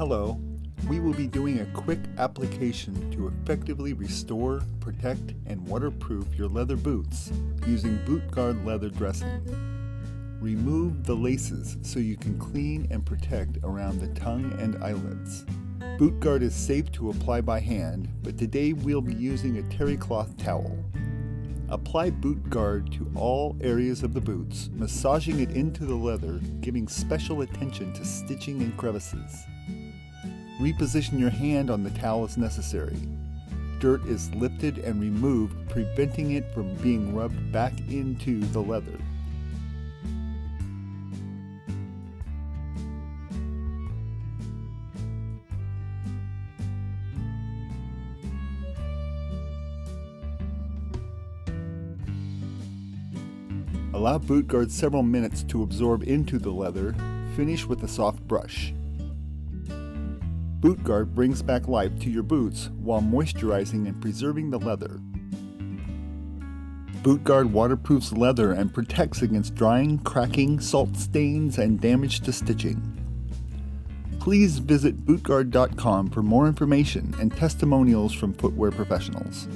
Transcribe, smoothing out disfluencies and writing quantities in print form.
Hello, we will be doing a quick application to effectively restore, protect, and waterproof your leather boots using BootGuard leather dressing. Remove the laces so you can clean and protect around the tongue and eyelets. BootGuard is safe to apply by hand, but today we'll be using a terry cloth towel. Apply BootGuard to all areas of the boots, massaging it into the leather, giving special attention to stitching and crevices. Reposition your hand on the towel as necessary. Dirt is lifted and removed, preventing it from being rubbed back into the leather. Allow BootGuard several minutes to absorb into the leather. Finish with a soft brush. BootGuard brings back life to your boots while moisturizing and preserving the leather. BootGuard waterproofs leather and protects against drying, cracking, salt stains, and damage to stitching. Please visit bootguard.com for more information and testimonials from footwear professionals.